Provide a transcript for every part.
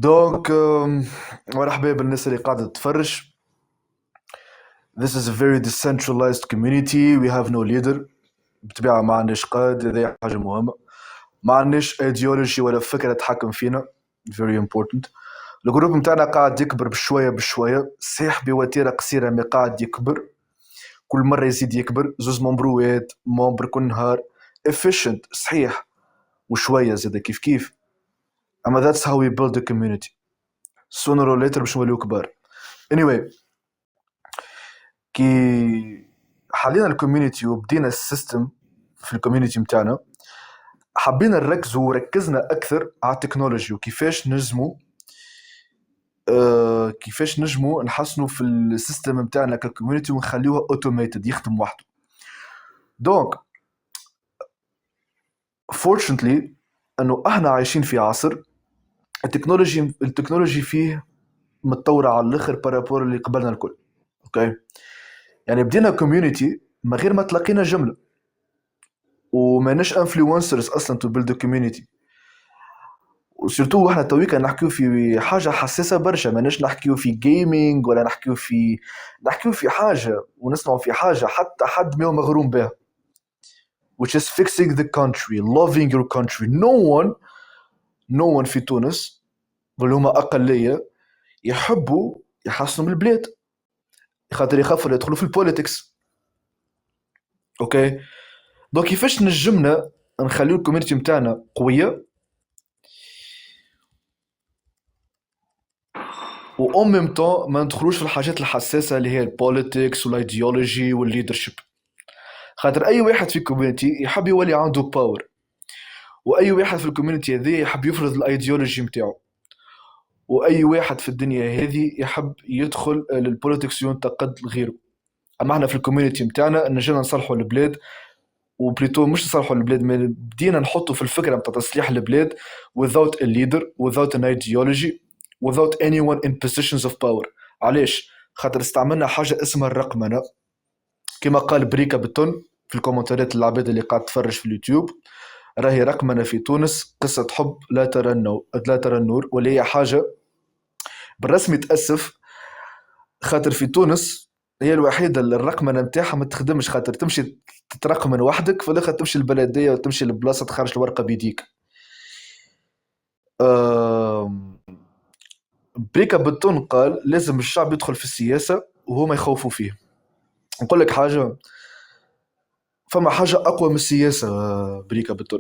دونك مرحبا بالناس اللي قاعدة تتفرج. This is a very decentralized community. We have no leader. بالطبيعة ما عندناش قائد، هذه حاجة مهمة. ما عندناش ideology ولا فكرة تحكم فينا. Very important. الجروب متاعنا قاعد يكبر بشوية بشوية، صحيح بوتيرة قصيرة ما قاعد يكبر. كل مرة يزيد يكبر، زوز ممبروات ممبر كل نهار. efficient صحيح، وشوية زيادة كيف كيف. أما that's how we build a community. sooner or later باش نوليو كبار. anyway، كي حلينا الكوميونيتي وبدينا السيستم في الكوميونيتي متاعنا، حبينا نركزوا وركزنا اكثر على التكنولوجي وكيفاش نجموا كيفاش نجموا نحسنوا في السيستم متاعنا ككوميونيتي ونخليوها اوتوميتد يخدم وحده. دونك fortunately انه احنا عايشين في عصر التكنولوجي فيه متطوره على الاخر بارابور اللي قبلنا الكل. اوكي، يعني بدينا كوميونيتي ما غير ما تلاقينا جمله وماناش انفلونسرز اصلا تو بيلد كوميونيتي، وسيرتو احنا تويكا نحكيو في حاجه حساسه برشا، ماناش نحكيو في جيمنج ولا نحكيو في حاجه ونسمعوا في حاجه حتى حد ما هو مغروم بها، which is fixing the country, loving your country. no one في تونس واللي هما اقليه يحبوا يحسنوا من البلاد، خاطر يخافوا يدخلوا في البوليتكس. اوكي، دونك كيفاش نجمنا نخليو الكوميونتي متاعنا قويه و en même temps ما ندخلوش في الحاجات الحساسه اللي هي البوليتكس والايديولوجي والليدرشيب، خاطر اي واحد في الكوميونتي يحب يولي عنده باور، واي واحد في الكوميونتي هذه يحب يفرض الايديولوجي متاعه، واي واحد في الدنيا هذه يحب يدخل للبوليتكس وينتقد غيره. اما احنا في الكوميونتي متاعنا نجينا نصلحوا البلاد، وبليتو مش نصلحوا البلاد، ما بدينا نحطوا في الفكره نتاع تصليح البلاد without a leader, without an ideology, without anyone in positions of power. علاش؟ خاطر استعملنا حاجه اسمها الرقمنه، كما قال بريكا بتون في الكومنتات العباد اللي قاعد تفرج في اليوتيوب، راهي رقمنه في تونس قصه حب لا ترى النور، واللي هي حاجه بالرسمي تاسف، خاطر في تونس هي الوحيده اللي الرقمنه نتاعها ما تخدمش، خاطر تمشي تترقمن وحدك في الاخر تمشي البلديه وتمشي لبلاصه تخرج الورقه بيديك. بريكا بتون قال لازم الشعب يدخل في السياسه وهو ما يخوفوا فيه. نقول لك حاجه، فما حاجه اقوى من السياسه بريكا بتون،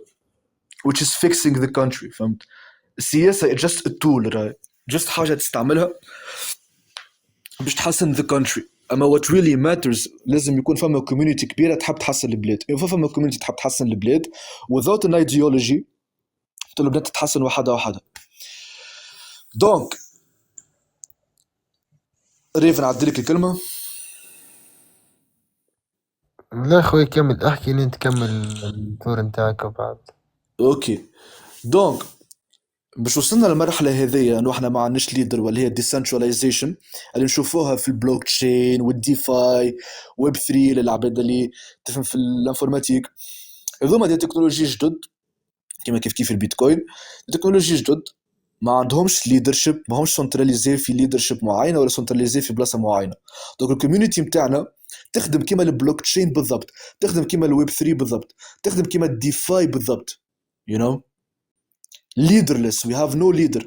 which is fixing the country. فهمت؟ السياسه just a tool، راي just حاجه تستعملها باش تحسن the country. اما what really matters لازم يكون فما community كبيره تحب تحسن البلاد. اذا فما community تحب تحسن البلاد without an ideology تقول البلاد تتحسن واحده واحده. دونك ريفن عدلك الكلمه. لا اخوي كمل، احكي لين تكمل الدور نتاعك وبعد. اوكي، دونك باش وصلنا للمرحله هذه انه احنا ما عندناش ليدر، ولا هي ديسنتراليزيشن اللي نشوفوها في البلوك تشين والديفاي ويب 3 للعباد اللي تفهم في الانفورماتيك. هذوما دي تكنولوجي جدد كما كيف البيتكوين، تكنولوجي جدد ما عندهمش ليدرشيب، ما همش سنتراليزي في ليدرشيب معينه ولا سنتراليزي في بلاصه معينه. دونك الكوميونيتي نتاعنا تخدم كيما البلوك تشين بالضبط، تخدم كيما الويب 3 بالضبط، تخدم كيما الديفاي بالضبط. you know leaderless, we have no leader.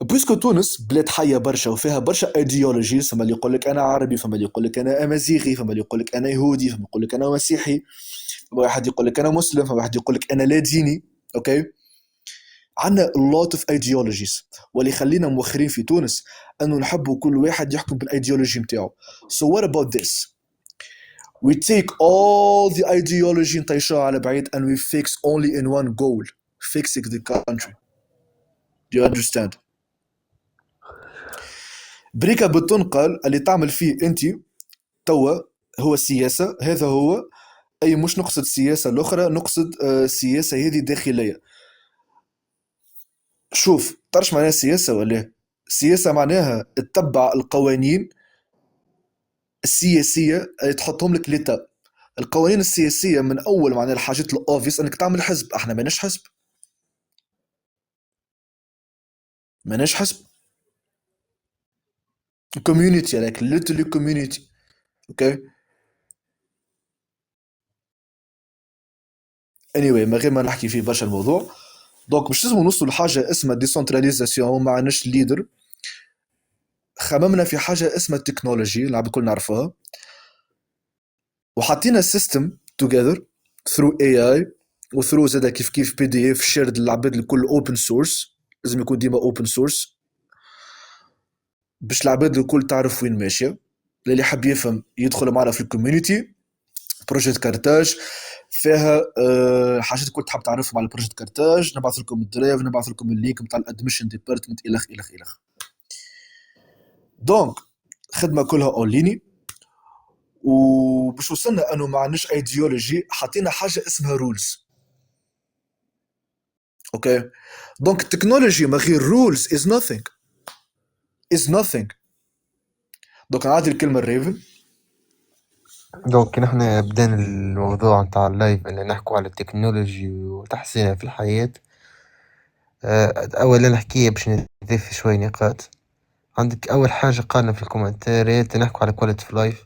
بويسكو تونس بلاد حيه برشا وفيها برشا ايديولوجيز، فما اللي يقول لك انا عربي، فما اللي يقول لك انا امازيغي، فما اللي يقول لك انا يهودي، فما يقول لك انا مسيحي، فما واحد يقول لك انا مسلم، فما واحد يقول لك انا لا ديني. اوكي، عندنا lot of ideologies، واللي يخلينا موخرين في تونس انه نحبوا كل واحد يحكم بالايديولوجي نتاعو. So what about this? We take all the ideology نطيشوها على بعيد and we fix only in one goal, fixing the country. Do you understand? بريكا بتون قال اللي تعمل فيه انت توا هو السياسة، هذا هو. اي مش نقصد سياسة الاخرى، نقصد سياسة هذه داخلية. شوف طرش معناها السياسة ولا السياسة معناها تتبع القوانين السياسية اللي تحطهم لك ليتا. القوانين السياسية من اول معناها الحاجات الاوفيس انك تعمل حزب، احنا ماناش حزب. ماناش حسب كوميونيتي like literally community. اوكي anyway ما غير ما نحكي فيه برشا الموضوع. دونك باش لازم نوصلوا لحاجه اسمها ديسنتراليزاسيون ما عندناش ليدر. خممنا في حاجه اسمها التكنولوجي اللي الكل نعرفوها وحطينا السيستم توجذر ثرو اي اي وثرو زادا كيف كيف بي دي اف شيرد للعباد الكل اوبن سورس. لازم يكون ديما اوبن سورس باش العباد الكل تعرف وين ماشيه. اللي حاب يفهم يدخل معنا في الكوميونيتي. بروجيكت كارتاج فيها حاجات كل تحب تعرفهم على البروجيكت كارتاج. نبعث لكم الدرايف نبعث لكم اللينك نتاع الادميشن ديبارتمنت الخ الخ الخ. دونك خدمه كلها اون ليني وباش وصلنا انه ما عندناش ايديولوجي حطينا حاجه اسمها رولز. اوكي دونك التكنولوجي من غير رولز از nothing is nothing. دونك نعطي الكلمه الريفن. دونك نحن بدينا الموضوع نتاع اللايف اللي نحكوا على التكنولوجي وتحسينها في الحياة. أولا نحكي باش نضيف شوي نقاط. عندك أول حاجة قالنا في الكومنتاريات نحكوا على كواليتي في لايف.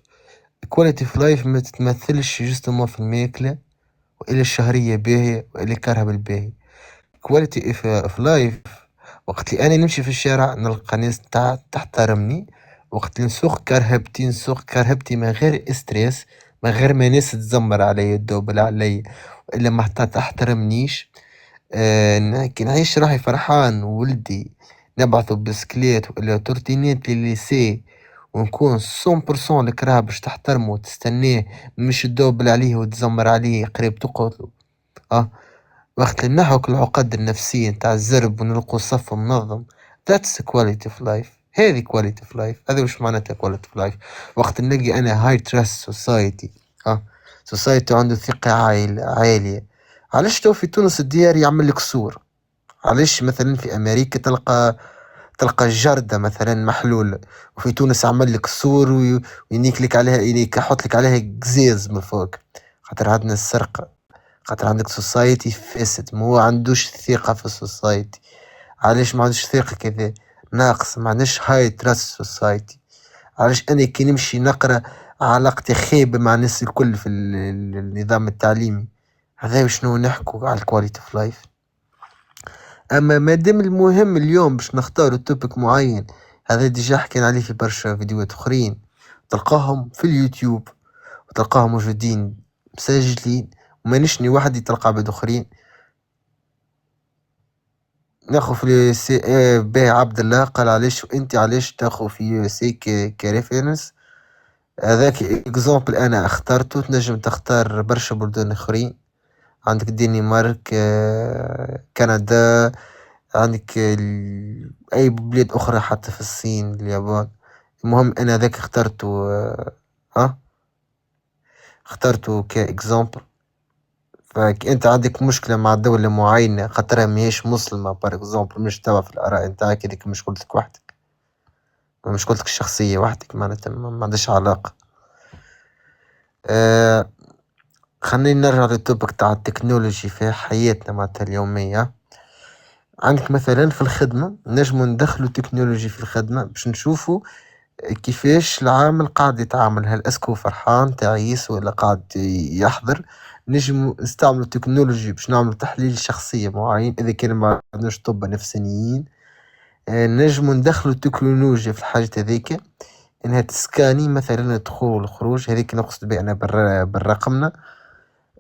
كواليتي في لايف ما تتمثلش جوستومون في الماكلة وإلا الشهرية باهية وإلا كرهب الباهي. كواليتي في لايف وقت اللي أنا نمشي في الشارع نلقى ناس تحترمني. وقت اللي نسوق كرهبتي من غير استريس من غير ما ناس تزمر علي تدوبل علي وإلا ما تحترمنيش. كي نعيش راحي فرحان ولدي نبعثو بسكليت وإلا تورتينات لليسي ونكون 100% الكراه باش تحترمه وتستناه مش تدوبل عليه وتزمر عليه قريب تقتلو. وقت اللي نحوك العقد النفسية نتاع الزرب ونلقو صف منظم that's quality of life. هذه quality of life. هذا وش معناتها quality of life. وقت نلاقي أنا high trust society society عنده ثقة عالية. علاش تو في تونس الديار يعمل لك سور؟ علاش مثلا في أمريكا تلقى الجردة مثلا محلول وفي تونس عمل لك سور وينيك لك عليها يحط لك عليها قزاز من فوق؟ خاطر عندنا السرقة. خاطر عندك سوسايتي فاسد ما عندوش ثقة في السوسايتي. علاش ما عندوش ثقة كذا ناقص ما عندوش هاي تراست سوسايتي. علاش أنا كي نمشي نقرأ علاقتي خايبة مع الناس الكل في النظام التعليمي. هذا شنو نحكوا على الكواليتي اوف لايف. اما مادام المهم اليوم باش نختاروا توبيك معين هذا ديجا حكينا عليه في برشا فيديوهات اخرين تلقاهم في اليوتيوب وتلقاهم موجودين مسجلين وما نشني واحد تلقى عباد اخرين. ناخذ في سي باهي عبد الله قال علاش وانت علاش تاخذ في سي كريفرنس. هذاك اكزامبل انا اخترته. تنجم تختار برشا بلدان اخرين. عندك الدنمارك كندا عندك اي بلاد اخرى حتى في الصين اليابان. المهم انا ذاك اخترته اخترته كاكزامبل. فانت عندك مشكله مع دولة معينة خاطرها ماهيش مسلمة بار اكزامبل مش تبع في الاراء نتاعك هذيك مشكلتك وحدك مشكلتك الشخصية وحدك معناتها ما عندهاش علاقة. خلينا نرجع للتوبك تاع التكنولوجي في حياتنا معناتها اليومية. عندك مثلا في الخدمة نجمو ندخلو تكنولوجي في الخدمة باش نشوفو كيفاش العامل قاعد يتعامل. هل اسكو فرحان تعيس ولا قاعد يحضر. نجمو نستعملو تكنولوجي باش نعملو تحليل شخصية معين إذا كان ما عندناش طب نفسانيين. نجمو ندخلو التكنولوجيا في الحاجات هذيك انها تسكاني مثلا الدخول والخروج. هذيك نقصد بها انا بالرقمنا.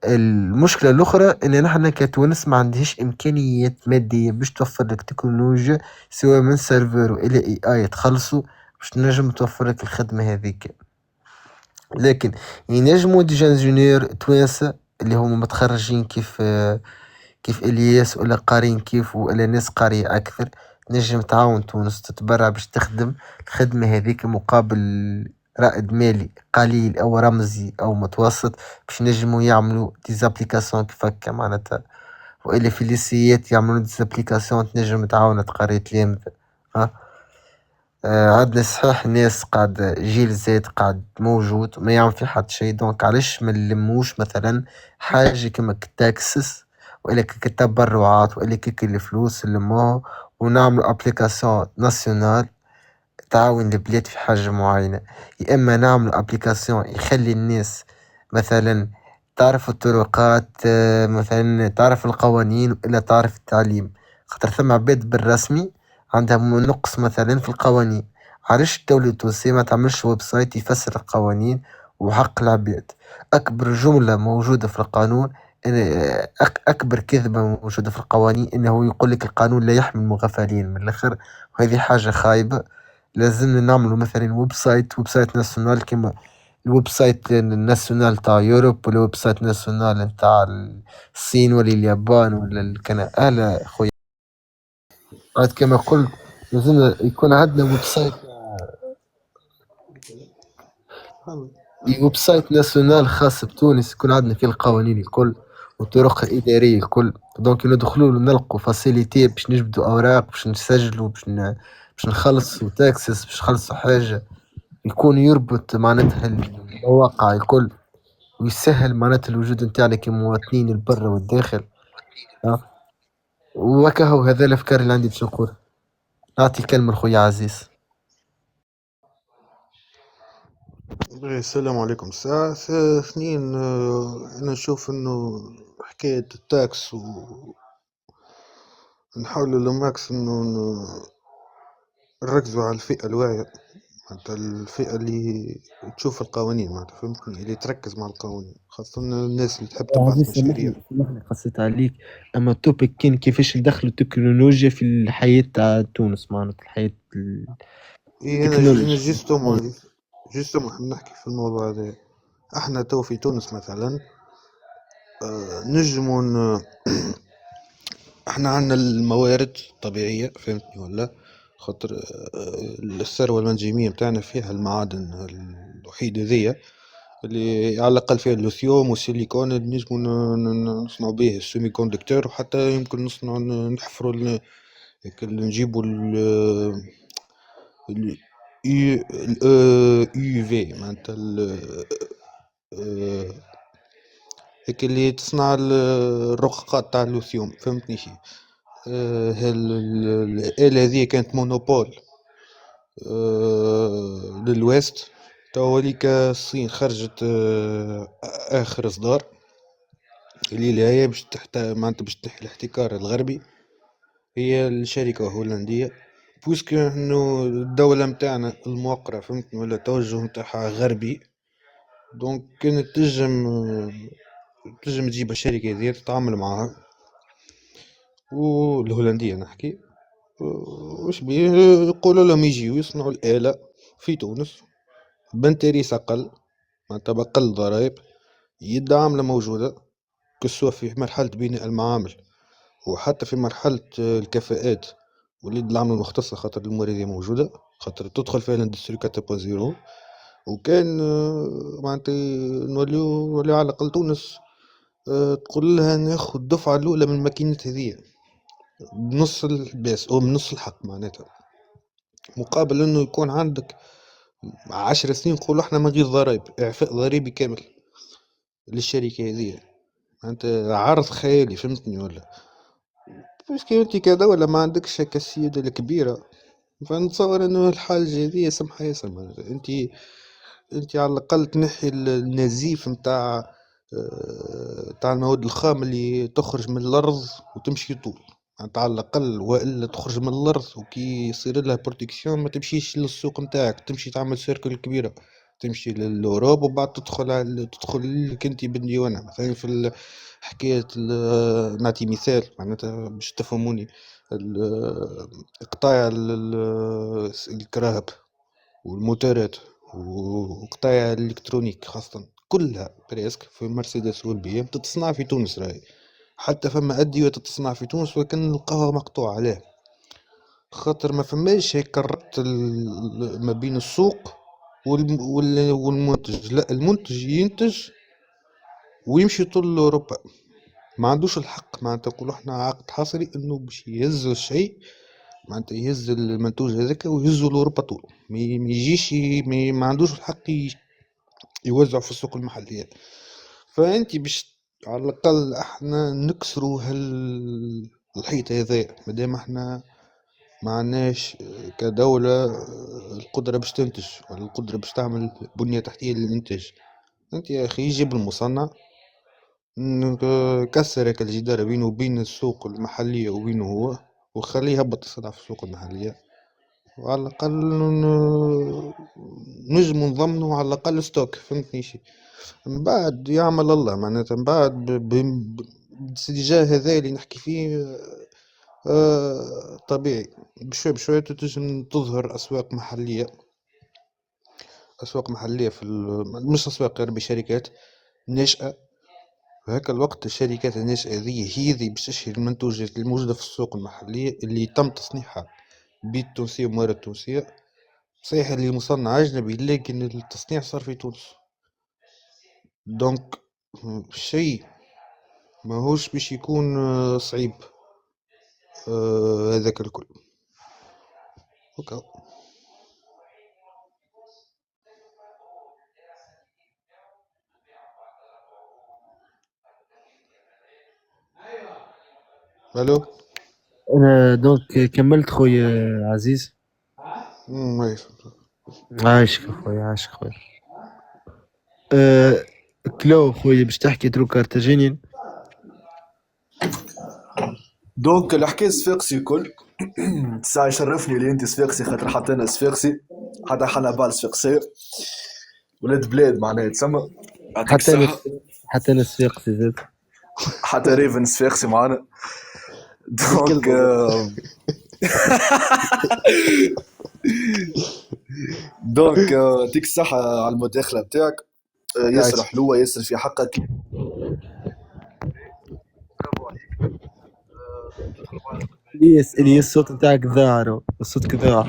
المشكلة الأخرى إن نحن كتونس ما عندهاش إمكانيات مادية باش توفر لك تكنولوجيا سواء من سيرفر وإلى AI تخلصوا باش تنجم توفر لك الخدمة هذيك. لكن ينجموا ديجا انجينير توانسة اللي هم متخرجين كيف إلياس ولا قارين كيف ولا ناس قارية أكثر نجم تعاون تونس تتبرع باش تخدم الخدمة هذيك مقابل رائد مالي قليل أو رمزي أو متوسط باش نجموا يعملوا ديزابليكاسيون كيف هكا معناتها. وإلا في الليسيات يعملوا ديزابليكاسيون تنجم تعاون تقري تلامذة. عندنا صحيح ناس قاعد جيل زاد قاعد موجود ما يعمل في حد شيء. دونك علاش ما نلموش مثلا حاجة كما التاكسس وإلا كتبرعات وإلا كيك الفلوس نلموها ونعملوا ابليكاسيون ناسيونال تعاون البلاد في حاجة معينة، يا إما نعملوا ابليكاسيون يخلي الناس مثلا تعرف الطرقات، مثلا تعرف القوانين إلا تعرف التعليم، خاطر ثم عباد بالرسمي عندها نقص مثلا في القوانين. علاش الدولة التونسية ما تعملش ويب سايت يفسر القوانين وحق العباد؟ أكبر جملة موجودة في القانون أكبر كذبة موجودة في القوانين إنه يقول لك القانون لا يحمي المغفلين من الآخر، وهذه حاجة خايبة. لازمنا نعملوا مثلا ويب سايت ناسيونال كيما الويب سايت الناسيونال تاع يوروب، ولا ويب سايت ناسيونال نتاع الصين ولا اليابان ولا الكندا. لا خويا، عاد كما قلت لازمنا يكون عندنا ويب سايت ناسيونال خاص بتونس، يكون عندنا فيه القوانين الكل والطرق الإدارية الكل، دونك ندخلوا نلقوا فاسيليتي باش نجبدوا أوراق، باش نسجلوا، باش نخلصوا تاكسس، باش نخلصوا حاجة، يكون يربط معناتها المواقع الكل، ويسهل معناتها الوجود نتاعنا كمواطنين البر والداخل. ها، وكهو هذا الأفكار اللي عندي باش نقول. نعطي الكلمة لخويا عزيز. السلام عليكم. ساعة اثنين، أنا نشوف إنه حكاية التاكس ونحاولوا للماكس إنه نركزوا على الفئة الواعية، معناتها الفئة اللي تشوف القوانين، معناتها فهمتني، اللي تركز مع القوانين، خاصة الناس اللي تحب تبعث عزيز مشاريع. سامحني قصيت عليك، أما التوبيك كان كيفاش ندخلوا التكنولوجيا في الحياة تاع تونس، معناتها الحياة إيه، أنا التكنولوجيا. جيستومون حاب نحكي في الموضوع هذا. احنا تو في تونس مثلا، نجموا احنا عندنا الموارد الطبيعية، فهمتني ولا؟ خاطر الثروة المنجمية متاعنا فيها المعادن الوحيدة ذي اللي على الأقل فيها اللوثيوم والسيليكون اللي نجمو نصنعو به السيمي كوندكتور، وحتى يمكن نصنعو نحفرو نجيبو ال يو في، معناتها هيك اللي تصنع الرقاقات تاع اللوثيوم، فهمتني شي. الآلة هذه كانت مونوبول للويست، تواليك الصين خرجت آخر إصدار اللي هي باش معناتها باش تنحي الاحتكار الغربي، هي الشركة هولندية. بويسك انه الدولة متاعنا الموقرة، فهمتني ولا، التوجه متاعها غربي، دونك كانت تنجم تجيب الشركة هذه تتعامل معها، والهولندية نحكي، وش بيه يقولوا لهم يجيو يصنعوا الآلة في تونس بنتريس أقل، معناتها بأقل ضرائب، يد عاملة موجودة، كسوا في مرحلة بناء المعامل وحتى في مرحلة الكفاءات واليد العاملة المختصة، خاطر الموردية موجودة، خاطر تدخل فيها الاندستري 4.0. وكان معناتها نوليو على الأقل تونس تقول لها ناخد الدفعة الأولى من الماكينات هذيا بنص الباس أو بنص الحق، معناتها مقابل إنه يكون عندك 10 سنين نقولوا احنا من غير ضرائب، إعفاء ضريبي كامل للشركة هذيا، معناتها عرض خيالي، فهمتني ولا؟ بس كي انت كدولة ما عندكش هكا السيادة الكبيرة، فنتصور انه الحاجة هذيا سمحة ياسر، معناتها انت على الاقل تنحي النزيف متاع تاع المواد الخام اللي تخرج من الارض وتمشي طول، انت على الاقل، والا تخرج من الارض وكي يصير لها بروتكسيون ما تمشيش للسوق نتاعك، تمشي تعمل سيركل كبيرة، تمشي للأوروب وبعد تدخل لك انت بالديوانة مثلا في حكاية نعطي مثال معناتها باش تفهموني. قطاع الكراهب والموتورات وقطاع الإلكترونيك خاصة كلها بريسك في مرسيدس والبي ام تتصنع في تونس راهي، حتى فما أدوية تتصنع في تونس ولكن نلقاها مقطوعة. عليه؟ خاطر ما فماش هيك الربط ما بين السوق والمنتج، لا المنتج ينتج ويمشي طول أوروبا، ما عندوش الحق، معناتها نقولوا احنا عقد حصري انه باش يهز الشيء، معناتها يهز المنتوج هذاك ويهزو لأوروبا طول، ما يجيش ما عندوش الحق يوزع في السوق المحلية. فانت باش على الاقل احنا نكسروا الحيط هذا، مادام احنا ما عندناش كدولة القدرة باش تنتج ولا القدرة باش تعمل بنية تحتية للإنتاج. أنت يا أخي جيب المصنع، كسر هيك الجدار بينه وبين السوق المحلية وبينه هو، وخليه يهبط السلعة في السوق المحلية، وعلى الأقل نجم نضمنه على الأقل ستوك، فهمتني شي. من بعد يعمل الله معناتها، من بعد بالاتجاه هذا اللي نحكي فيه طبيعي بشوي بشوي تنجم تظهر أسواق محلية، أسواق محلية في مش أسواق غير بشركات ناشئة. في هاك الوقت الشركات الناشئة هذي باش تشري المنتوجات الموجودة في السوق المحلية اللي تم تصنيعها بيد تونسية وموارد تونسية. صحيح اللي مصنع أجنبي لكن التصنيع صار في تونس، دونك شيء ماهوش باش يكون صعيب هذاك الكل. اوكا الو. أنا دونك كملت خويا عزيز. ماشي. عايشك خويا، عايشك خويا. أه كلو خويا باش تحكي ترو كارتاجينيان. دونك الحكاية صفاقسي الكل. ساعة يشرفني اللي انت صفاقسي، خاطر حتى انا صفاقسي، حتى حنا بال صفاقسية، ولاد بلاد معناها تسمى. يعطيك حتى انا الصحة. حتى انا صفاقسي زاد. حتى ريفن صفاقسي معنا. دونك بالكلمة دونك يعطيك الصحة على المداخلة بتاعك. ياسر عايش. حلوة، ياسر في حقك. الياس الصوت نتاعك ذاع، الصوت ذاع.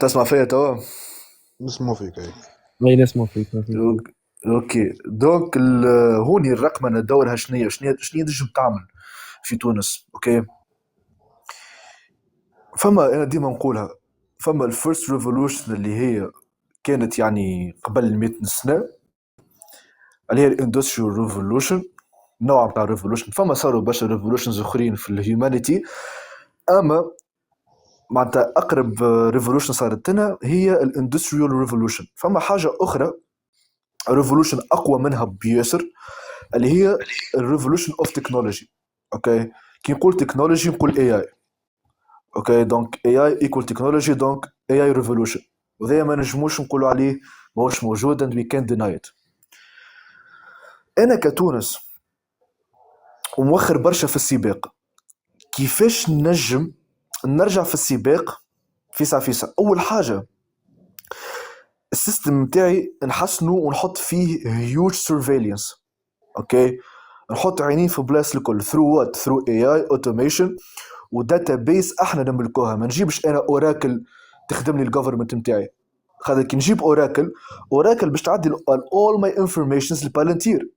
تسمع فيا توا؟ نسمو فيك أي. ما نسمع فيك، ما فيك. اوكي دونك هوني الرقمنة دورها شنية تنجم تعمل في تونس؟ اوكي، فما انا ديما نقولها، فما الفيرست ريفولوشن اللي هي كانت يعني قبل 100 سنة، اللي هي الاندستريال ريفولوشن، نوع بتاع ريفولوشن. فما صاروا برشا ريفولوشنز اخرين في الهيومانيتي، اما معناتها اقرب ريفولوشن صارت لنا هي الاندستريال ريفولوشن. فما حاجه اخرى ريفولوشن اقوى منها بياسر، اللي هي الريفولوشن اوف تكنولوجي. اوكي، كي نقول تكنولوجي نقول اي اي. اوكي، دونك اي اي ايكوال تكنولوجي، دونك اي اي ريفولوشن، وذا ما نجموش نقولوا عليه ماهوش موجود and we can't deny it. انا كتونس وموخر برشا في السباق، كيفاش نجم نرجع في السباق فيسع فيسع؟ اول حاجه السيستم متاعي نحسنه ونحط فيه huge surveillance. اوكي، نحط عينين في بلاص الكل through what through AI automation وداتا بيس احنا نملكوها. ما نجيبش انا اوراكل تخدم لي الجوفرمنت متاعي، خاطر كي نجيب اوراكل باش تعدي all my informations لبالنتير،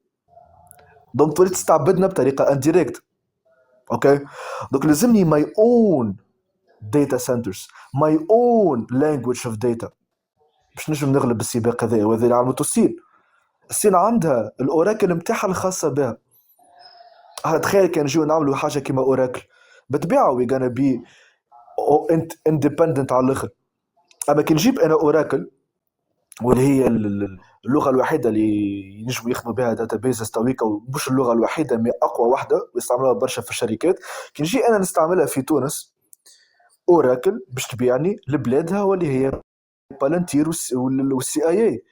دونك تولي تستعبدنا بطريقه انديريكت. اوكي، دونك لازمني my own data centers, my own language of data باش نجم نغلب السباق هذا. وهذا اللي عملته الصين. الصين عندها الاوراكل نتاعها الخاصه بها. تخيل كان نجيو نعملوا حاجه كيما اوراكل، بالطبيعه وي غانا بي اندبندنت على الاخر. اما كي نجيب انا اوراكل، واللي هي اللغه الوحيده اللي ينجموا يخدموا بها داتا بيز تويكا، ومش اللغه الوحيده مي اقوى واحده ويستعملوها برشا في الشركات. كي نجي انا نستعملها في تونس اوراكل باش تبيعني لبلادها واللي هي بالنتير والسي اي اي.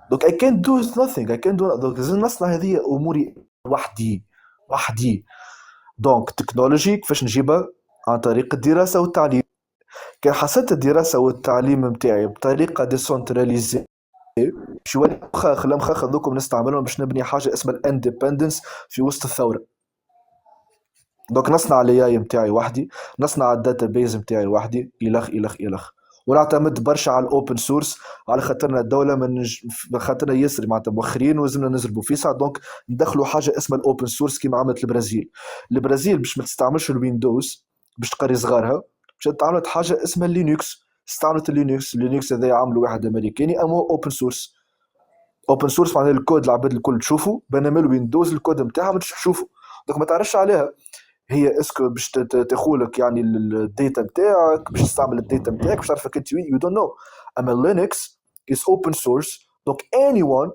دونك I can't do nothing, I can't do. دونك لازم نصنع هذه اموري وحدي. دونك تكنولوجي كيفاش نجيبها؟ عن طريق الدراسه والتعليم. كان حسنت الدراسه والتعليم متاعي بطريقه ديسنتراليزي، شو خلام دوكم نستعملهم باش نبني حاجه اسمها الاندبندنس في وسط الثوره. دونك نصنع الاي متاعي وحدي، نصنع الداتا بيز متاعي وحدي، الخ ونعتمد برشا على الاوبن سورس، على خاطرنا الدوله خاطرنا ياسر معناتها مؤخرين ولازمنا نزربوا فيسع. دونك ندخلوا حاجه اسمها الاوبن سورس كيما عملت البرازيل باش ما تستعملش الويندوز باش تقري صغارها، باش تعملت حاجه اسمها لينكس. استعملت لينكس هذا عملوا واحد امريكاني اما اوبن سورس. اوبن سورس معناها الكود العباد الكل تشوفه، بينما الويندوز الكود نتاعها ما تشوفه، دونك ما تعرفش عليها. هي اسكو باش تاخولك يعني الداتا نتاعك، باش تستعمل الداتا نتاعك، باش تعرفك انت وين، يو دونت نو. اما لينكس is open source, donc anyone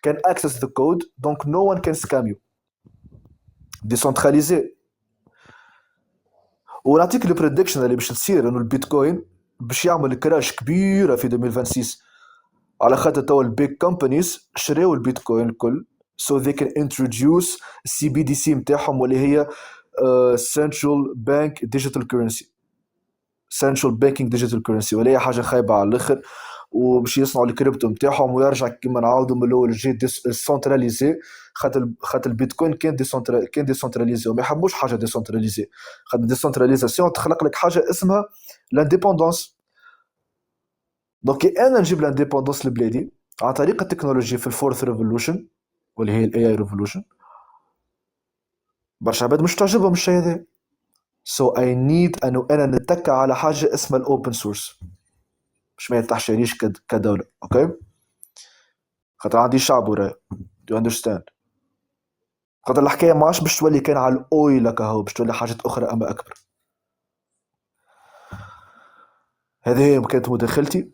can access the code, donc no one can scam you. ديسنتراليزي. ونعطيك البريدكشن اللي باش تصير انه البيتكوين باش يعمل كراش كبيره في 2026، على خاطر توا البيج كومبانيز شراو البيتكوين الكل so they can introduce السي بي دي سي نتاعهم واللي هي central bank digital currency، central banking digital currency، ولا هي حاجه خايبه على الاخر. وباش يصنعوا الكريبتو نتاعهم ويرجع كيما نعاودوا من الاول جي ديسنتراليزي، خاطر البيتكوين كان ديسنتراليزي وما يحبوش حاجه ديسنتراليزي، خاطر ديسنتراليزاسيون تخلق لك حاجه اسمها لانديبوندونس. دونك انا نجيب لانديبوندونس لبلادي عن طريق التكنولوجيا في الفورث ريفولوشن واللي هي الاي اي ريفولوشن. برشا عباد مش تعجبهم الشيء هذا، so I need انه انا نتكى على حاجه اسمها الاوبن سورس باش ما يتحشريش كدوله. اوكي، خاطر عندي شعب ورايا، do you understand؟ خاطر الحكايه ما عادش باش تولي كان على الاويل هكا، باش تولي حاجات اخرى اما اكبر. هذه هي كانت مداخلتي،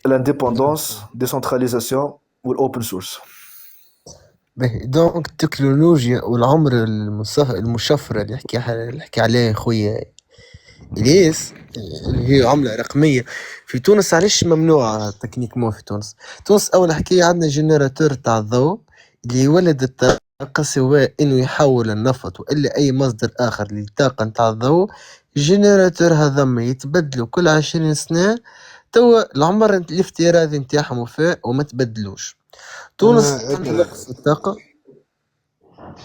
الانديبوندونس، ديسنتراليزاسيون، والاوبن سورس. باهي دونك التكنولوجيا والعمر المشفرة اللي يحكي عليه خويا إلياس، اللي هي عملة رقمية في تونس. علاش ممنوعة تكنيكمون في تونس؟ تونس أول حكاية عندنا جنراتور تاع الضوء اللي يولد الطاقة، سواء إنه يحول النفط وإلا أي مصدر آخر للطاقة نتاع الضوء. الجنراتور هذا يتبدلوا كل 20 سنة، توا العمر الافتراضي نتاعهم وفاء وما تبدلوش. تونس انا عندها نقص في الطاقة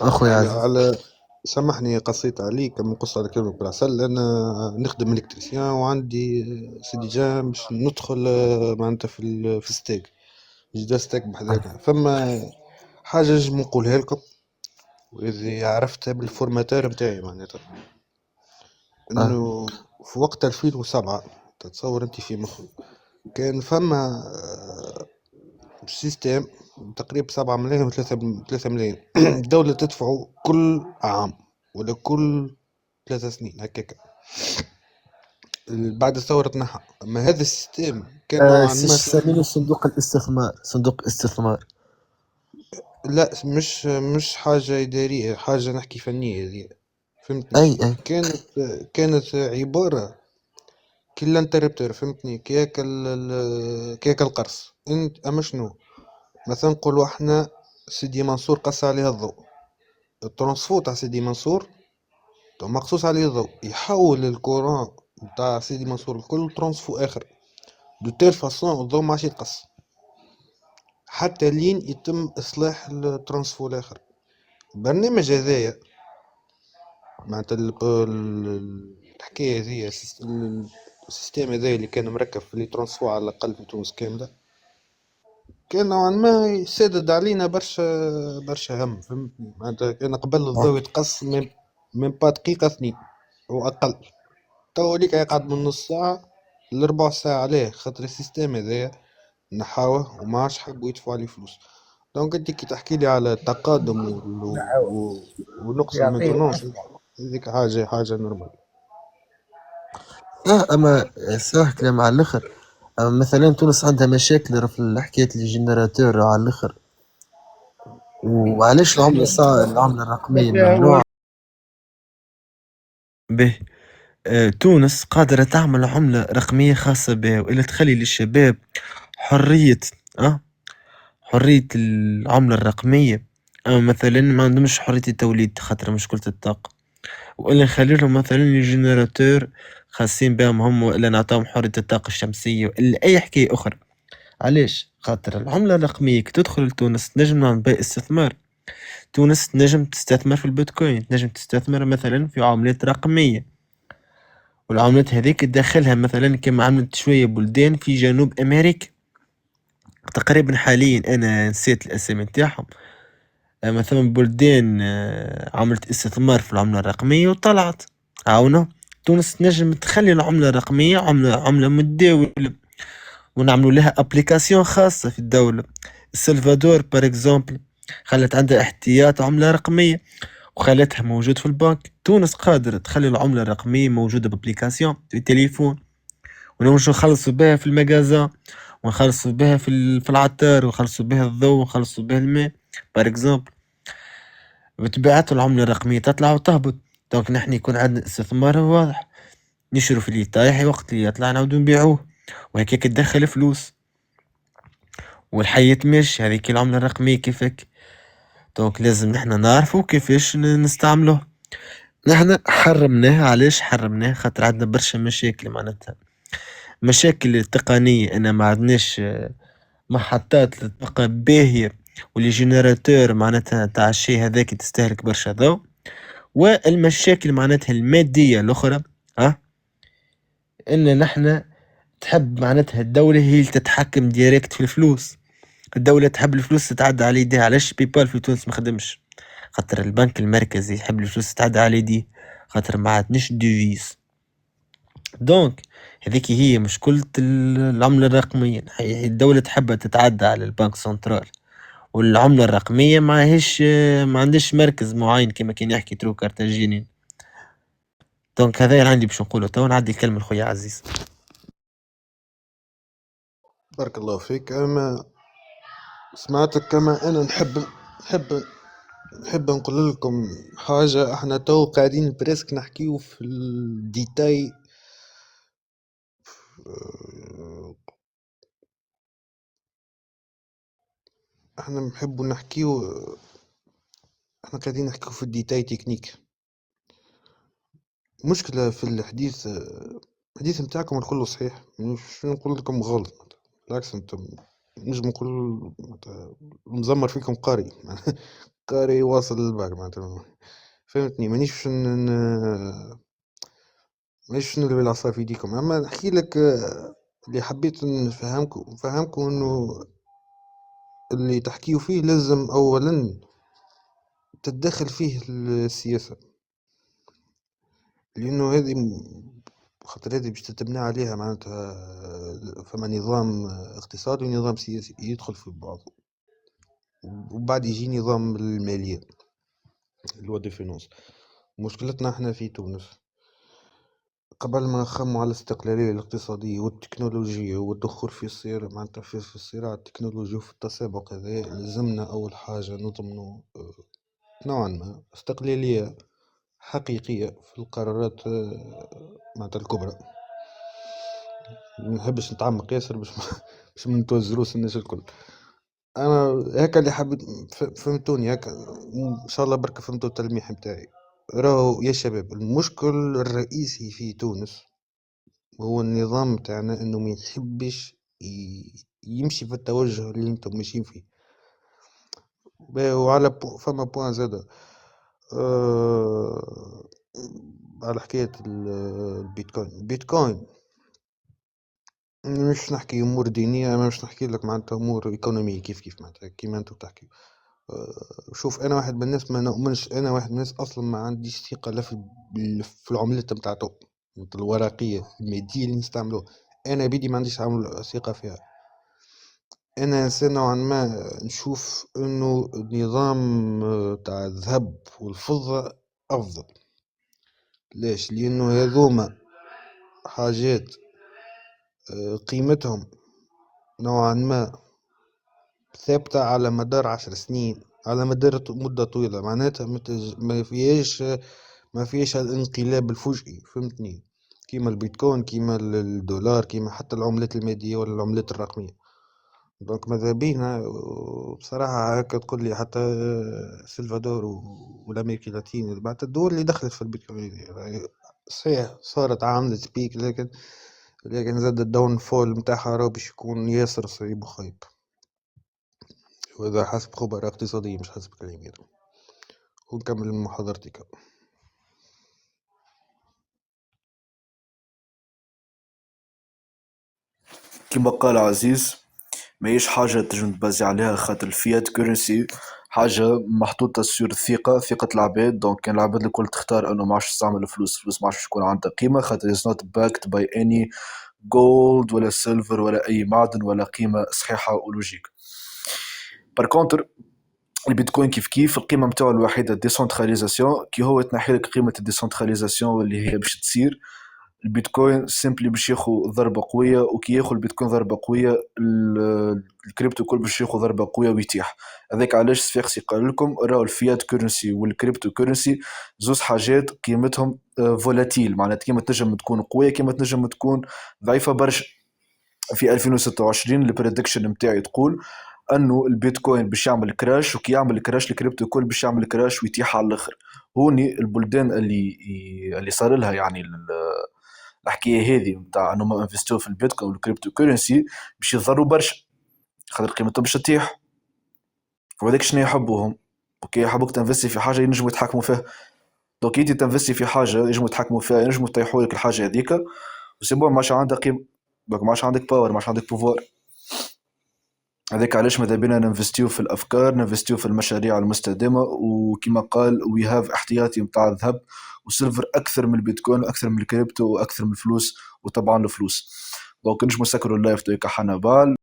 أخويا عزيز. على سامحني قصيت عليك من قصة على كلمة بالعسل. أنا نخدم الكتريسيان وعندي سيدي جام باش ندخل معناتها في ستيك جدا ستيك بحذاك. فما حاجة نجم نقولها لكم وإذا عرفتها بالفورماتير نتاعي، معناتها إنه في وقت 2007 تتصور أنت في مخك كان فما سيستم تقريبا 7 ملايين و 3 ملايين الدولة تدفعه كل عام ولا كل 3 سنين هكاك. بعد الثورة تنحى. أما هذا السيستم كان نوعا ما سمينه صندوق الاستثمار، صندوق استثمار. لا مش حاجة إدارية، حاجة نحكي فنية هذه، فهمتني؟ أي كانت عبارة كل انتربتر، فهمتني؟ كياك القرص. انت اما شنو مثلا نقولوا احنا سيدي منصور قص عليها الضوء، الترانسفو تاع سيدي منصور مقصوص عليه الضوء يحول الكورون تاع سيدي منصور الكل ترانسفو اخر، دو تيل فاسون الضوء ما عادش يتقص حتى لين يتم اصلاح الترانسفو الاخر. البرنامج هذايا معناتها الحكايه هذيا السيستم هذايا اللي كان مركب في لي ترانسفو على الاقل في تونس كامله كان نوعا ما يسدد علينا برشا هم، فهمتني؟ معناتها كان قبل الضوء يتقص من با دقيقة 2 وأقل، تو ليك يقعد من نص ساعة ل4 ساعة. عليه خاطر السيستم هذايا نحاوه وما عادش حبوا يدفعوا عليه فلوس. دونك انت كي تحكي لي على التقادم ونقص المينتونونس هذيك حاجة نورمال. أما صح كلام على الآخر. أما مثلا تونس عندها مشاكل في حكاية الجنراتور على الآخر. وعلاش العملة الرقمية ممنوعة؟ به تونس قادرة تعمل عملة رقمية خاصة بها، وإلا تخلي للشباب حرية حرية العملة الرقمية. أما مثلا ما عندهمش حرية التوليد خاطر مشكلة الطاقة، وإلا نخلي لهم مثلا الجنراتور خاصين بهم هم، وإلا نعطيهم حرية الطاقة الشمسية وإلا أي حكاية أخرى. علاش؟ خاطر العملة الرقمية كي تدخل لتونس تنجم نعمل بها استثمار. تونس تنجم تستثمر في البيتكوين، تنجم تستثمر مثلا في عملات رقمية، والعملات هذيك تدخلها مثلا كما عملت شوية بلدان في جنوب أمريكا تقريبا. حاليا أنا نسيت الأسامي نتاعهم، مثلا بلدان عملت استثمار في العملة الرقمية وطلعت عاونة. تونس تنجم تخلي العملة الرقمية عملة متداولة ونعملوا لها ابليكاسيون خاصة في الدولة. السلفادور بار اكزومبل خلت عندها احتياط عملة رقمية، وخلتها موجود في البنك. تونس قادرة تخلي العملة الرقمية موجودة بابليكاسيون في التليفون، ونمشوا نخلصوا بها في المجازا، ونخلصوا بها في العطار، ونخلصوا بها الضوء، ونخلصوا بها الماء بار اكزومبل. بطبيعة العملة الرقمية تطلع وتهبط، دونك نحن يكون عندنا استثمار واضح، نشرو في اللي طايح، وقت اللي يطلع نعاودو نبيعوه، وهكاك تدخل فلوس والحياة ماشي. هذيك العملة الرقمية كيفك، دونك لازم نحنا نعرفو كيفاش نستعملوه. نحنا حرمناها. علاش حرمناها؟ خاطر عندنا برشا مشاكل، معناتها مشاكل تقنية، أنا ما عندناش محطات للطاقة باهية، واللي جينيراتور معناتها تاع الشي هذاك تستهلك برشا ضوء. والمشاكل معناتها المادية الأخرى، ها، إن نحنا تحب معناتها الدولة هي اللي تتحكم ديريكت في الفلوس. الدولة تحب الفلوس تتعدى على يديها. علاش بيبال في تونس ما خدمش؟ خاطر البنك المركزي يحب الفلوس تتعدى على يديه، خاطر ما عندناش ديفيز. دونك هذيك هي مشكلة العملة الرقمية. الدولة تحب تتعدى على البنك سنترال، والعملة الرقمية ما عندش مركز معين كما كان يحكي ترو كارتاجيني. دونك هذا اللي عندي باش نقوله. تو نعدي الكلمة لخويا عزيز. بارك الله فيك. أما سمعتك كما أنا نحب نقول لكم حاجة. احنا تو قاعدين بريسك نحكيو في الديتاي. احنا نحبو نحكيو، احنا قاعدين نحكيو في الديتاي تكنيك. مشكلة في الحديث متاعكم الكل صحيح، مش نقول لكم غلط، بالعكس انتم نجم نقول مزمر فيكم قاري قاري واصل للباك معناتها. فهمتني؟ مانيش نلوي العصا في يديكم. اما نحكي لك اللي حبيت نفهمكم انه اللي تحكيو فيه لازم اولا تتدخل فيه السياسة، لانه خاطر هذه باش تتبنى عليها معناتها فما نظام اقتصادي ونظام سياسي يدخل في بعضه، وبعد يجي نظام المالية اللي دي فينانس. مشكلتنا احنا في تونس قبل ما نخمو على الاستقلالية الاقتصادية والتكنولوجيا والدخول في الصراع معناتها في الصراع التكنولوجي وفي التسابق هذا، لازمنا أول حاجة نضمنوا نوعا ما استقلالية حقيقية في القرارات معناتها الكبرى. منحبش نتعمق ياسر باش ما نتوزروش الناس الكل. انا هكا اللي حبيت فهمتوني هكا ان شاء الله بركة فهمتوا التلميح متاعي. راهو يا شباب المشكل الرئيسي في تونس هو النظام متاعنا انه ما يحبش يمشي في التوجه اللي انتم ماشيين فيه. وعلى فما بوان زادا على حكاية البيتكوين مش نحكي امور دينيه، انا مش نحكي لك معناتها امور ايكونوميه كيف معناتها كيما انتم تحكي. شوف انا واحد من الناس ما نؤمنش، انا واحد من الناس اصلا ما عنديش ثقه لا في العملات نتاعتو الورقيه الماديه اللي نستعملوها. انا بيدي ما عنديش ثقه فيها. انا انسان نوعا ما نشوف انه النظام تاع الذهب والفضه افضل. ليش؟ لانه هذوما حاجات قيمتهم نوعا ما ثابتة على مدار 10 سنين، على مدار مدة طويلة، معناتها ما فيهاش الانقلاب الفجئي. فهمتني؟ كيما البيتكوين كيما الدولار كيما حتى العملات المادية ولا العملات الرقمية. دونك ماذا بينا بصراحة هكا تقول لي حتى سلفادور والأمريكا اللاتينية بعد الدول اللي دخلت في البيتكوين صحيح صارت عملت بيك، لكن زاد الداون فول متاعها راه باش يكون ياسر صعيب وخايب، وهذا حسب خبراء اقتصاديين مش حسب كلامي. ونكمل محاضرتك. كما قال عزيز، ماهيش حاجة تنجم تبازي عليها، خاطر الفيات كورنسي حاجة محطوطة سور ثقة العباد. دونك كان العباد الكل تختار انه ما عادش تستعمل الفلوس ما عادش تكون عندها قيمة، خاطر it's not backed by any gold ولا سيلفر ولا اي معدن ولا قيمة صحيحة ولوجيك. بار كونتر البيتكوين كيف كيف القيمة متاعو الوحيدة ديسنتراليزاسيون، كي هو تنحي لك قيمة الديسنتراليزاسيون واللي هي باش تصير البيتكوين سيمبلي باش ياخو ضربة قوية، وكي ياخو البيتكوين ضربة قوية الكريبتو كل باش ياخو ضربة قوية ويتيح. هذاك علاش سفيرسي قال لكم راهو الفيات كورنسي والكريبتو كورنسي زوز حاجات قيمتهم فولاتيل، معناتها كيما تنجم تكون قوية كيما تنجم تكون ضعيفة برشا. في 2026 البريدكشن نتاعي تقول انه البيتكوين باش يعمل كراش، وكي يعمل كراش الكريبتو كل باش يعمل كراش ويتيح على الاخر. هوني البلدان اللي صار لها يعني الحكايه هذه نتاع انهم انفستوا في البيتكوين والكريبتو كورنسي باش يضروا برشا، خاطر قيمتهم باش تطيح. وهذاك شنو يحبوهم، اوكي يحبوك تنفستي في حاجه ينجموا يتحكموا فيها. دوك انت تنفستي في حاجه ينجموا يتحكموا فيها، ينجموا يطيحوا لك الحاجه هذيك وسي بون ما عادش عندها قيمه، دوك ما عادش عندك باور، ما عادش عندك بوفوار. هذاك علاش ماذا بينا ننفستيو في الافكار، ننفستيو في المشاريع المستدامه، وكما قال وي هاف احتياطي نتاع الذهب وسيلفر اكثر من البيتكوين واكثر من الكريبتو واكثر من الفلوس، وطبعا الفلوس. دونك نجمو نسكروا اللايف دويكا حنا بال.